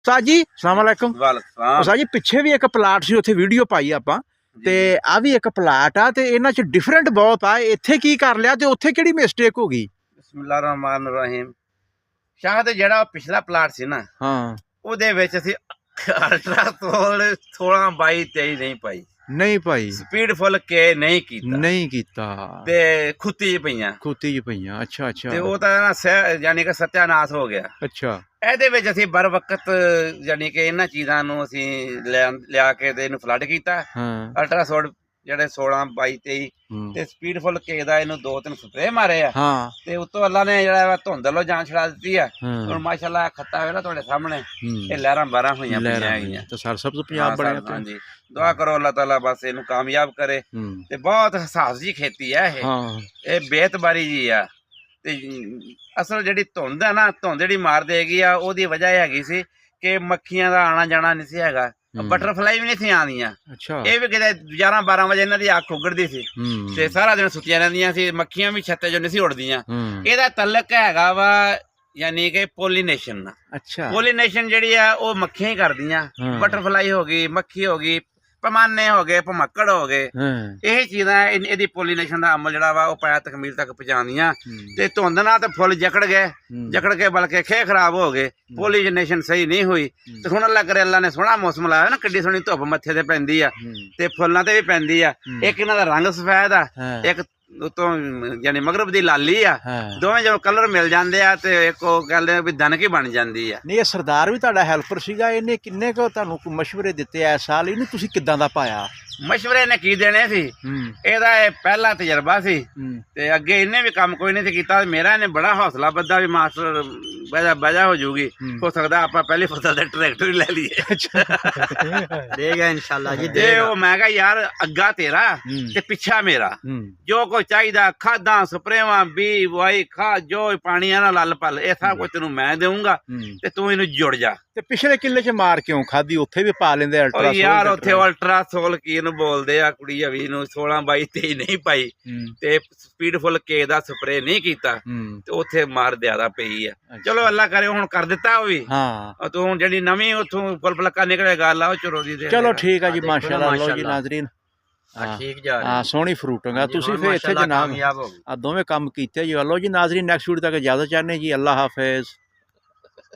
ਉਸਤਾਦ ਜੀ ਸਲਾਮ ਅਲੈਕੁਮ। ਵਾਲੇਕੁਮ ਉਸਤਾਦ ਜੀ ਪਿੱਛੇ ਵੀ ਇੱਕ ਪਲਾਟ ਸੀ, ਉੱਥੇ ਵੀਡੀਓ ਪਾਈ ਆਪਾਂ, ਤੇ ਆ ਵੀ ਇੱਕ ਪਲਾਟ ਆ, ਤੇ ਇਹਨਾਂ 'ਚ ਡਿਫਰੈਂਟ ਬਹੁਤ ਆ। ਇੱਥੇ ਕੀ ਕਰ ਲਿਆ ਤੇ ਉੱਥੇ ਕਿਹੜੀ ਮਿਸਟੇਕ ਹੋ ਗਈ? ਬਿਸਮਿਲ੍ਲਾਹਿਰ ਰਹਿਮਾਨਿਰ ਰਹੀਮ। ਸ਼ਾਇਦ ਜਿਹੜਾ ਪਿਛਲਾ ਪਲਾਟ ਸੀ ਨਾ, ਹਾਂ, ਉਹਦੇ ਵਿੱਚ ਅਸੀਂ ਅਲਟਰਾਸੋਲ 16 22 23 ਨਹੀਂ ਪਾਈ, ਨਹੀਂ ਭਾਈ, ਸਪੀਡ ਫੁੱਲ ਕੇ ਨਹੀਂ ਕੀਤਾ, ਨਹੀਂ ਕੀਤਾ, ਤੇ ਖੁੱਤੀ ਚ ਪਈਆਂ, ਖੂਤੀ ਜੀ ਪਈਆਂ। ਅੱਛਾ ਅੱਛਾ, ਤੇ ਉਹ ਤਾਂ ਨਾ ਯਾਨੀ ਕਿ ਸਤਿਆਨਾਸ਼ ਹੋ ਗਿਆ। ਅੱਛਾ ਇਹਦੇ ਵਿੱਚ ਅਸੀਂ ਬਰ ਵਕਤ ਯਾਨੀ ਕਿ ਇਹਨਾਂ ਚੀਜ਼ਾਂ ਨੂੰ ਅਸੀਂ ਲਿਆ ਕੇ ਤੇ ਇਹਨੂੰ ਫਲੱਡ ਕੀਤਾ। ਹਾਂ, ਅਲਟਰਾਸੋਲ ਜਿਹੜੇ 16 22 23 ਤੇ ਸਪੀਡ ਫੁੱਲ ਕੇ ਦਾ ਇਹਨੂੰ 2-3 ਸਪਰੇ ਮਾਰੇ ਆ, ਹਾਂ, ਤੇ ਉਤੋਂ ਅੱਲਾ ਨੇ ਜਿਹੜਾ ਧੁੰਦਲੋ ਜਾਨ ਛੜਾ ਦਿੱਤੀ ਆ। ਹਾਂ, ਹੁਣ ਮਾਸ਼ਾਅੱਲਾ ਖੱਤਾ ਹੋਇਆ ਨਾ ਤੁਹਾਡੇ ਸਾਹਮਣੇ, ਹੂੰ, ਇਹ ਲਹਿਰਾਂ ਬਾਰਾਂ ਹੋਈਆਂ ਪਈਆਂ ਹੈਗੀਆਂ। ਤੇ ਸਰਸਬਜ਼ ਪੰਜਾਬ ਬਣਿਆ ਪਿਆ। ਹਾਂਜੀ, ਦੁਆ ਕਰੋ ਅੱਲਾਹ ਤਾਲਾ ਬਸ ਇਹਨੂੰ ਕਾਮਯਾਬ ਕਰੇ। ਹੂੰ, ਤੇ ਬਹੁਤ ਹਸਾਸ ਜੀ ਖੇਤੀ ਹੈ ਹਾਂ, ਇਹ ਬੇਤਬਾਰੀ ਜੀ ਆ। ਤੇ ਅਸਲ ਜਿਹੜੀ ਧੁੰਦ ਆ ਨਾ, ਧੁੰਦ ਜਿਹੜੀ ਮਾਰ ਦੇਗੀ ਆ, ਉਹਦੀ ਵਜ੍ਹਾ ਇਹ ਹੈਗੀ ਸੀ ਕਿ ਮੱਖੀਆਂ ਦਾ ਆਣਾ ਜਾਣਾ ਨਹੀਂ ਸੀ ਹੈਗਾ, ਬਟਰਫਲਾਈ ਵੀ ਨਹੀਂ ਸੀ ਆਉਂਦੀਆਂ। ਅੱਛਾ, ਇਹ ਵੀ ਕਿਤੇ 11-12 ਵਜੇ ਇਹਨਾਂ ਦੀ ਅੱਖ ਉਗੜਦੀ ਸੀ, ਹੂੰ, ਤੇ ਸਾਰਾ ਦਿਨ ਸੁੱਤੀਆਂ ਰਹਿੰਦੀਆਂ ਸੀ। ਮੱਖੀਆਂ ਵੀ ਛੱਤੇ ਚੋਂ ਨਹੀਂ ਸੀ ਉੱਡਦੀਆਂ। ਹੂੰ, ਇਹਦਾ ਤਲਕ ਹੈਗਾ ਵਾ ਯਾਨੀ ਕਿ ਪੋਲੀਨੇਸ਼ਨ ਨਾਲ। ਅੱਛਾ, ਪੋਲੀਨੇਸ਼ਨ ਜਿਹੜੀ ਆ ਉਹ ਮੱਖੀਆਂ ਹੀ ਕਰਦੀਆਂ। ਹਾਂ। ਬਟਰਫਲਾਈ ਹੋ ਗਈ, ਮੱਖੀ ਹੋ ਗਈ, ਪਮਾਨੇ ਹੋ ਗਏ, ਭਮੱਕੜ ਹੋ ਗਏ, ਹਾਂ, ਇਹ ਚੀਜ਼ਾਂ ਇਹਦੀ ਪੋਲੀਨੇਸ਼ਨ ਦਾ ਅਮਲ ਜਿਹੜਾ ਵਾ ਉਹ ਪਾਇਆ ਤਕਮੀਲ ਤੱਕ ਪਹੁੰਚਾਉਂਦੀਆਂ। ਤੇ ਧੁੰਦ ਨਾਲ ਤਾਂ ਫੁੱਲ ਜਕੜ ਗਏ, ਜਕੜ ਕੇ ਬਲਕਿ ਖੇ ਖਰਾਬ ਹੋ ਗਏ, ਪੋਲੀਨੇਸ਼ਨ ਸਹੀ ਨਹੀਂ ਹੋਈ। ਤੇ ਹੁਣ ਅੱਲਾ ਕਰੇ, ਅੱਲਾ ਨੇ ਸੋਹਣਾ ਮੌਸਮ ਲਾਇਆ ਨਾ, ਕਿੱਡੀ ਸੋਹਣੀ ਧੁੱਪ ਮੱਥੇ ਤੇ ਪੈਂਦੀ ਆ ਤੇ ਫੁੱਲਾਂ ਤੇ ਵੀ ਪੈਂਦੀ ਆ। ਇੱਕ ਇਹਨਾਂ ਦਾ ਰੰਗ ਸਫੈਦ ਆ, ਇੱਕ ਉਤੋਂ ਯਾਨੀ ਮਗਰਬ ਦੀ ਲਾਲੀ ਆ। ਦੋਵੇਂ ਜਦੋਂ ਕਲਰ ਮਿਲ ਜਾਂਦੇ ਆ ਤੇ ਇੱਕ ਉਹ ਕਹਿੰਦੇ ਵੀ ਦਨਕੀ ਬਣ ਜਾਂਦੀ ਆ। ਨਹੀਂ, ਇਹ ਸਰਦਾਰ ਵੀ ਤੁਹਾਡਾ ਹੈਲਪਰ ਸੀਗਾ, ਇਹਨੇ ਕਿੰਨੇ ਕੁ ਤੁਹਾਨੂੰ ਮਸ਼ਵਰੇ ਦਿੱਤੇ ਐ ਸਾਲ? ਇਹਨੂੰ ਤੁਸੀਂ ਕਿੱਦਾਂ ਦਾ ਪਾਇਆ? ਮਸ਼ਵਰੇ ਨੇ ਕੀ ਦੇਣੇ ਸੀ, ਇਹਦਾ ਇਹ ਪਹਿਲਾ ਤਜਰਬਾ ਸੀ, ਤੇ ਅੱਗੇ ਇਹਨੇ ਵੀ ਕੰਮ ਕੋਈ ਨਹੀਂ ਸੀ ਕੀਤਾ। ਮੇਰਾ ਇਹਨੇ ਬੜਾ ਹੌਸਲਾ ਬੱਧਾ ਵੀ ਮਾਸਟਰ ਬਜਾ ਹੋ ਜੂਗੀ, ਹੋ ਸਕਦਾ ਆਪਾਂ ਪਹਿਲੀ ਫਸਲ ਦਾ ਟਰੈਕਟਰ ਹੀ ਲੈ ਲਈਏ। ਦੇਗਾ ਇਨਸ਼ਾਅੱਲਾ ਜੀ। ਤੇ ਉਹ ਮੈਂ ਕਿਹਾ ਯਾਰ ਅੱਗਾ ਤੇਰਾ ਤੇ ਪਿੱਛਾ ਮੇਰਾ, ਜੋ ਕੋਈ ਚਾਹੀਦਾ ਖਾਦਾਂ ਸਪਰੇਵਾਂ ਬੀ ਵਾਈ ਖਾ ਜੋ ਪਾਣੀ ਆ ਨਾ ਲੱਲ ਪਲ, ਇਹ ਸਭ ਕੁਝ ਤੈਨੂੰ ਮੈਂ ਦੇਵਾਂਗਾ ਤੇ ਤੂੰ ਇਹਨੂੰ ਜੁੜ ਜਾ। ਤੇ ਪਿਛਲੇ ਕਿੱਲੇ 'ਚ ਮਾਰ ਕਿਉਂ ਖਾਦੀ? ਉੱਥੇ ਵੀ ਪਾ ਲੈਂਦੇ ਅਲਟਰਾਸੋਲ। ਯਾਰ ਉੱਥੇ ਅਲਟਰਾਸੋਲ ਕੀ ਇਹਨੂੰ ਬੋਲਦੇ ਆ, ਕੁੜੀ ਅਵੀ ਨੂੰ 16 22 23 ਨਹੀਂ ਪਾਈ ਤੇ ਸਪੀਡ ਫੁੱਲ ਕੇ ਦਾ ਸਪਰੇ ਨਹੀਂ ਕੀਤਾ, ਤੇ ਉੱਥੇ ਮਾਰ ਜ਼ਿਆਦਾ ਪਈ ਆ। ਚਲੋ ਅੱਲਾ ਕਰੇ ਹੁਣ ਕਰ ਦਿੱਤਾ ਉਹ ਵੀ। ਹਾਂ, ਤੂੰ ਹੁਣ ਜਿਹੜੀ ਨਵੀਂ ਉੱਥੋਂ ਫੁੱਲ ਫਲੱਕਾ ਨਿਕਲੇ ਗੱਲ ਆ ਉਹ ਚਰੋ ਦੀ ਦੇ। ਚਲੋ ਠੀਕ ਆ ਜੀ, ਮਾਸ਼ਾਅੱਲਾ। ਲਓ ਜੀ ਨਾਜ਼ਰੀਨ, ਠੀਕ ਜਾ ਹਾਂ, ਸੋਹਣੀ ਫਰੂਟਿੰਗ ਆ। ਤੁਸੀਂ ਫਿਰ ਇੱਥੇ ਜਨਾਬ ਆ ਦੋਵੇਂ ਕੰਮ ਕੀਤੇ ਜੀ। ਲਓ ਜੀ ਨਾਜ਼ਰੀਨ, ਨੈਕਸਟ ਵੀਡੀਓ ਤੱਕ ਇਜਾਜ਼ਤ ਚਾਹੁੰਦੇ ਜੀ। ਅੱਲਾ ਹਾਫਿਜ਼।